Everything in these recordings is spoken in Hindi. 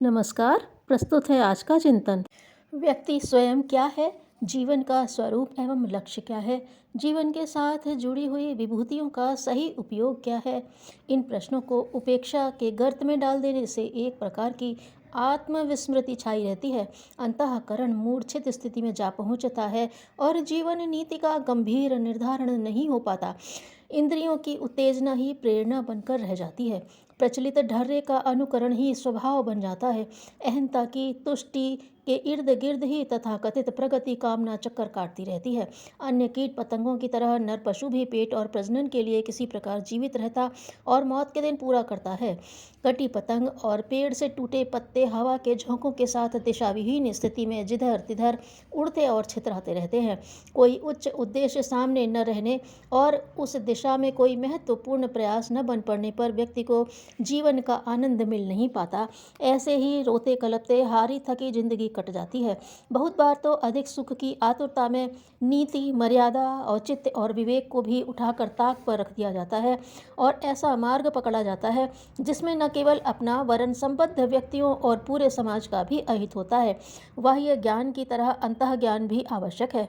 नमस्कार। प्रस्तुत है आज का चिंतन। व्यक्ति स्वयं क्या है, जीवन का स्वरूप एवं लक्ष्य क्या है, जीवन के साथ जुड़ी हुई विभूतियों का सही उपयोग क्या है। इन प्रश्नों को उपेक्षा के गर्त में डाल देने से एक प्रकार की आत्मविस्मृति छाई रहती है। अंतःकरण मूर्छित स्थिति में जा पहुंचता है और जीवन नीति का गंभीर निर्धारण नहीं हो पाता। इंद्रियों की उत्तेजना ही प्रेरणा बनकर रह जाती है। प्रचलित ढर्रे का अनुकरण ही स्वभाव बन जाता है। अहंता की तुष्टि के इर्द गिर्द ही तथाकथित प्रगति कामना चक्कर काटती रहती है। अन्य कीट पतंगों की तरह नर पशु भी पेट और प्रजनन के लिए किसी प्रकार जीवित रहता और मौत के दिन पूरा करता है। कटी पतंग और पेड़ से टूटे पत्ते हवा के झोंकों के साथ दिशाविहीन स्थिति में जिधर तिधर उड़ते और छितराते रहते हैं। कोई उच्च उद्देश्य सामने न रहने और उस दिशा में कोई महत्वपूर्ण प्रयास न बन पड़ने पर व्यक्ति को जीवन का आनंद मिल नहीं पाता। ऐसे ही रोते कलपते हारी थकी जिंदगी कट जाती है। बहुत बार तो अधिक सुख की आतुरता में नीति, मर्यादा, औचित्य और विवेक को भी उठाकर ताक पर रख दिया जाता है और ऐसा मार्ग पकड़ा जाता है जिसमें न केवल अपना वरन संबद्ध व्यक्तियों और पूरे समाज का भी अहित होता है। बाह्य ज्ञान की तरह अंतः ज्ञान भी आवश्यक है।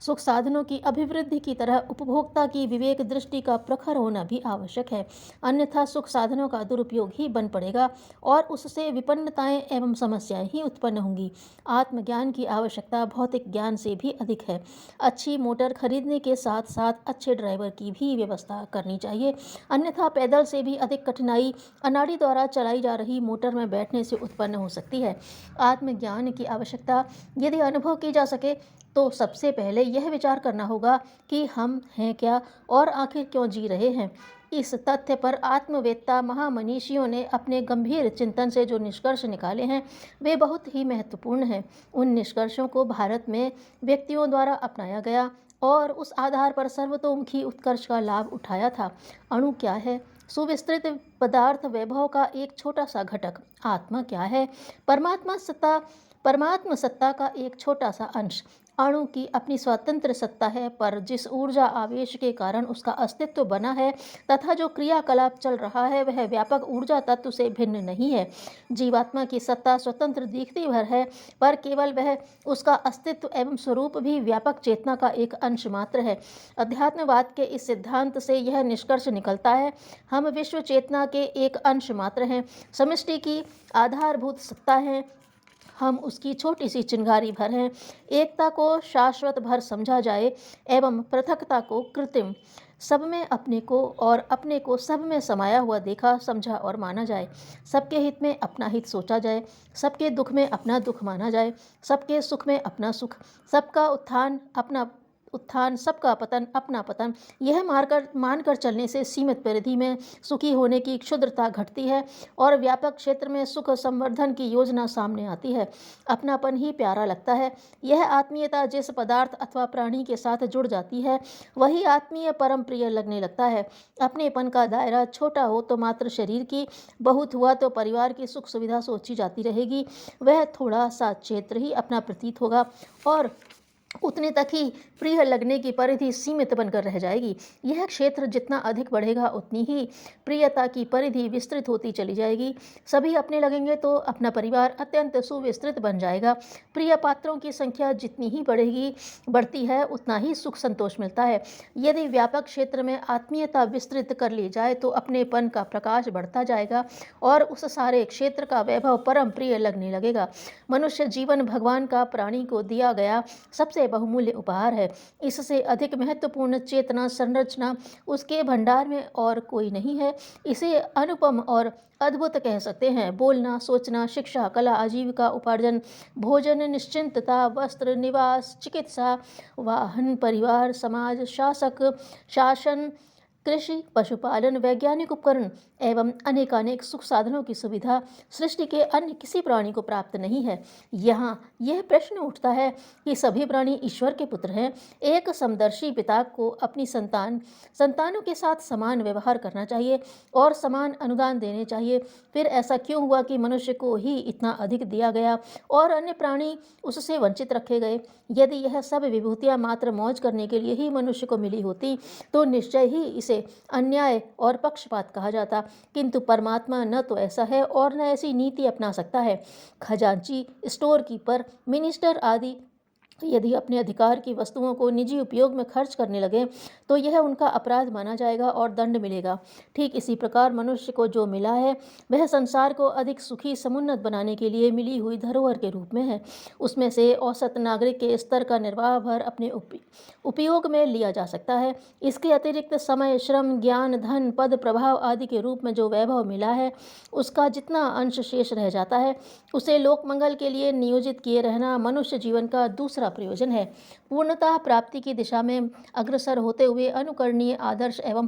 सुख साधनों की अभिवृद्धि की तरह उपभोक्ता की विवेक दृष्टि का प्रखर होना भी आवश्यक है, अन्यथा सुख साधनों का दुरुपयोग ही बन पड़ेगा और उससे विपन्नताएं एवं समस्याएं ही उत्पन्न होंगी। आत्मज्ञान की आवश्यकता भौतिक ज्ञान से भी अधिक है। अच्छी मोटर खरीदने के साथ साथ अच्छे ड्राइवर की भी व्यवस्था करनी चाहिए, अन्यथा पैदल से भी अधिक कठिनाई अनाड़ी द्वारा चलाई जा रही मोटर में बैठने से उत्पन्न हो सकती है। आत्मज्ञान की आवश्यकता यदि अनुभव की जा सके तो सबसे पहले यह विचार करना होगा कि हम हैं क्या और आखिर क्यों जी रहे हैं। इस तथ्य पर आत्मवेत्ता महामनीषियों ने अपने गंभीर चिंतन से जो निष्कर्ष निकाले हैं वे बहुत ही महत्वपूर्ण हैं। उन निष्कर्षों को भारत में व्यक्तियों द्वारा अपनाया गया और उस आधार पर सर्वतोमुखी उत्कर्ष का लाभ उठाया था। अणु क्या है? सुविस्तृत पदार्थ वैभव का एक छोटा सा घटक। आत्मा क्या है? परमात्म सत्ता का एक छोटा सा अंश। अणु की अपनी स्वतंत्र सत्ता है, पर जिस ऊर्जा आवेश के कारण उसका अस्तित्व बना है तथा जो क्रियाकलाप चल रहा है वह व्यापक ऊर्जा तत्व से भिन्न नहीं है। जीवात्मा की सत्ता स्वतंत्र दिखती भर है, पर केवल वह उसका अस्तित्व एवं स्वरूप भी व्यापक चेतना का एक अंश मात्र है। अध्यात्मवाद के इस सिद्धांत से यह निष्कर्ष निकलता है, हम विश्व चेतना के एक अंश मात्र हैं, समष्टि की आधारभूत सत्ता हैं, हम उसकी छोटी सी चिंगारी भर हैं। एकता को शाश्वत भर समझा जाए एवं पृथकता को कृत्रिम, सब में अपने को और अपने को सब में समाया हुआ देखा, समझा और माना जाए। सबके हित में अपना हित सोचा जाए, सबके दुख में अपना दुख माना जाए, सबके सुख में अपना सुख, सबका उत्थान अपना उत्थान, सबका पतन अपना पतन। यह मानकर चलने से सीमित परिधि में सुखी होने की क्षुद्रता घटती है और व्यापक क्षेत्र में सुख संवर्धन की योजना सामने आती है। अपनापन ही प्यारा लगता है। यह आत्मीयता जिस पदार्थ अथवा प्राणी के साथ जुड़ जाती है वही आत्मीय परम प्रिय लगने लगता है। अपनेपन का दायरा छोटा हो तो मात्र शरीर की, बहुत हुआ तो परिवार की सुख सुविधा सोची जाती रहेगी। वह थोड़ा सा क्षेत्र ही अपना प्रतीत होगा और उतने तक ही प्रिय लगने की परिधि सीमित बनकर रह जाएगी। यह क्षेत्र जितना अधिक बढ़ेगा उतनी ही प्रियता की परिधि विस्तृत होती चली जाएगी। सभी अपने लगेंगे तो अपना परिवार अत्यंत सुविस्तृत बन जाएगा। प्रिय पात्रों की संख्या जितनी ही बढ़ती है उतना ही सुख संतोष मिलता है। यदि व्यापक क्षेत्र में आत्मीयता विस्तृत कर ली जाए तो अपनेपन का प्रकाश बढ़ता जाएगा और उस सारे क्षेत्र का वैभव परम प्रिय लगने लगेगा। मनुष्य जीवन भगवान का प्राणी को दिया गया सबसे बहुमूल्य उपहार है। इससे अधिक महत्वपूर्ण चेतना संरचना उसके भंडार में और कोई नहीं है। इसे अनुपम और अद्भुत कह सकते हैं। बोलना, सोचना, शिक्षा, कला, आजीविका, उपार्जन, भोजन, निश्चिंतता, वस्त्र, निवास, चिकित्सा, वाहन, परिवार, समाज, शासन, कृषि, पशुपालन, वैज्ञानिक उपकरण एवं अनेकानेक सुख साधनों की सुविधा सृष्टि के अन्य किसी प्राणी को प्राप्त नहीं है। यहाँ यह प्रश्न उठता है कि सभी प्राणी ईश्वर के पुत्र हैं। एक समदर्शी पिता को अपनी संतानों के साथ समान व्यवहार करना चाहिए और समान अनुदान देने चाहिए। फिर ऐसा क्यों हुआ कि मनुष्य को ही इतना अधिक दिया गया और अन्य प्राणी उससे वंचित रखे गए? यदि यह सब विभूतियाँ मात्र मौज करने के लिए ही मनुष्य को मिली होती तो निश्चय ही इसे उसे अन्याय और पक्षपात कहा जाता, किंतु परमात्मा न तो ऐसा है और न ऐसी नीति अपना सकता है। खजांची, स्टोर कीपर, मिनिस्टर आदि यदि अपने अधिकार की वस्तुओं को निजी उपयोग में खर्च करने लगे तो यह उनका अपराध माना जाएगा और दंड मिलेगा। ठीक इसी प्रकार मनुष्य को जो मिला है वह संसार को अधिक सुखी समुन्नत बनाने के लिए मिली हुई धरोहर के रूप में है। उसमें से औसत नागरिक के स्तर का निर्वाह भर अपने उपयोग में लिया जा सकता है। इसके अतिरिक्त समय, श्रम, ज्ञान, धन, पद, प्रभाव आदि के रूप में जो वैभव मिला है उसका जितना अंश शेष रह जाता है उसे लोकमंगल के लिए नियोजित किए रहना मनुष्य जीवन का दूसरा प्रयोजन है। पूर्णतः प्राप्ति की दिशा में अग्रसर होते हुए अनुकरणीय, आदर्श एवं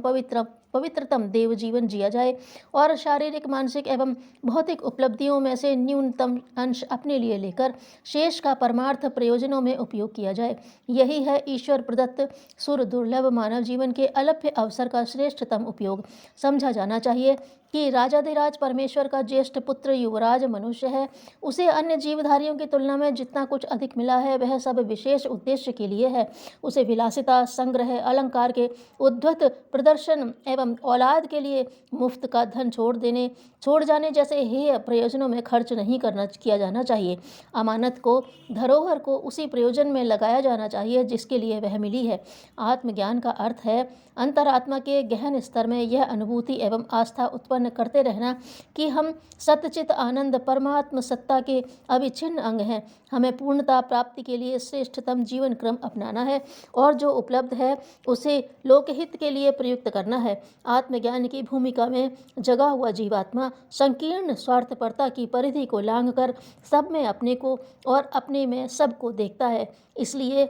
पवित्रतम देव जीवन जिया जाए और शारीरिक, मानसिक एवं भौतिक उपलब्धियों में से न्यूनतम अंश अपने लिए लेकर शेष का परमार्थ प्रयोजनों में उपयोग किया जाए। यही है ईश्वर प्रदत्त सुर दुर्लभ मानव जीवन के अलभ्य अवसर का श्रेष्ठतम उपयोग। समझा जाना चाहिए कि राजाधिराज परमेश्वर का ज्येष्ठ पुत्र युवराज मनुष्य है। उसे अन्य जीवधारियों की तुलना में जितना कुछ अधिक मिला है वह सब विशेष उद्देश्य के लिए है। उसे विलासिता, संग्रह, अलंकार के उद्धत प्रदर्शन एवं औलाद के लिए मुफ्त का धन छोड़ जाने जैसे हेय प्रयोजनों में खर्च नहीं किया जाना चाहिए। अमानत को, धरोहर को उसी प्रयोजन में लगाया जाना चाहिए जिसके लिए वह मिली है। आत्मज्ञान का अर्थ है अंतरात्मा के गहन स्तर में यह अनुभूति एवं आस्था उत्पन्न करते रहना कि हम सतचित आनंद परमात्म सत्ता के अविच्छिन्न अंग हैं। हमें पूर्णता प्राप्ति के लिए श्रेष्ठतम जीवन क्रम अपनाना है और जो उपलब्ध है उसे लोकहित के लिए प्रयुक्त करना है। आत्मज्ञान की भूमिका में जगा हुआ जीवात्मा संकीर्ण स्वार्थपरता की परिधि को लांघकर सब में अपने को और अपने में सबको देखता है। इसलिए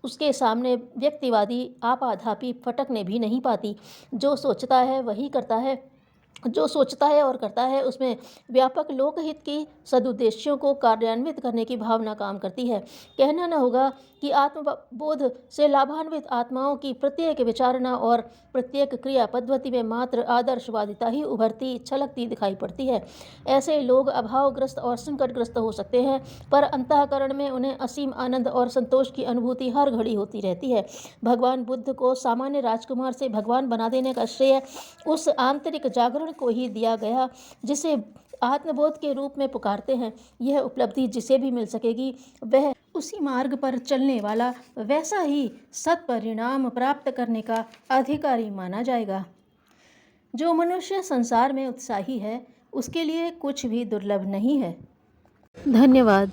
उसके सामने व्यक्तिवादी आपाधापी फटकने भी नहीं पाती। जो सोचता है वही करता है, जो सोचता है और करता है उसमें व्यापक लोकहित की सदुद्देश्यों को कार्यान्वित करने की भावना काम करती है। कहना न होगा कि आत्मबोध से लाभान्वित आत्माओं की प्रत्येक विचारणा और प्रत्येक क्रिया पद्धति में मात्र आदर्शवादिता ही उभरती छलकती दिखाई पड़ती है। ऐसे लोग अभावग्रस्त और संकटग्रस्त हो सकते हैं, पर अंतःकरण में उन्हें असीम आनंद और संतोष की अनुभूति हर घड़ी होती रहती है। भगवान बुद्ध को सामान्य राजकुमार से भगवान बना देने का श्रेय उस आंतरिक जागरण को ही दिया गया जिसे आत्मबोध के रूप में पुकारते हैं। यह उपलब्धि जिसे भी मिल सकेगी वह उसी मार्ग पर चलने वाला वैसा ही सत्परिणाम प्राप्त करने का अधिकारी माना जाएगा। जो मनुष्य संसार में उत्साही है उसके लिए कुछ भी दुर्लभ नहीं है। धन्यवाद।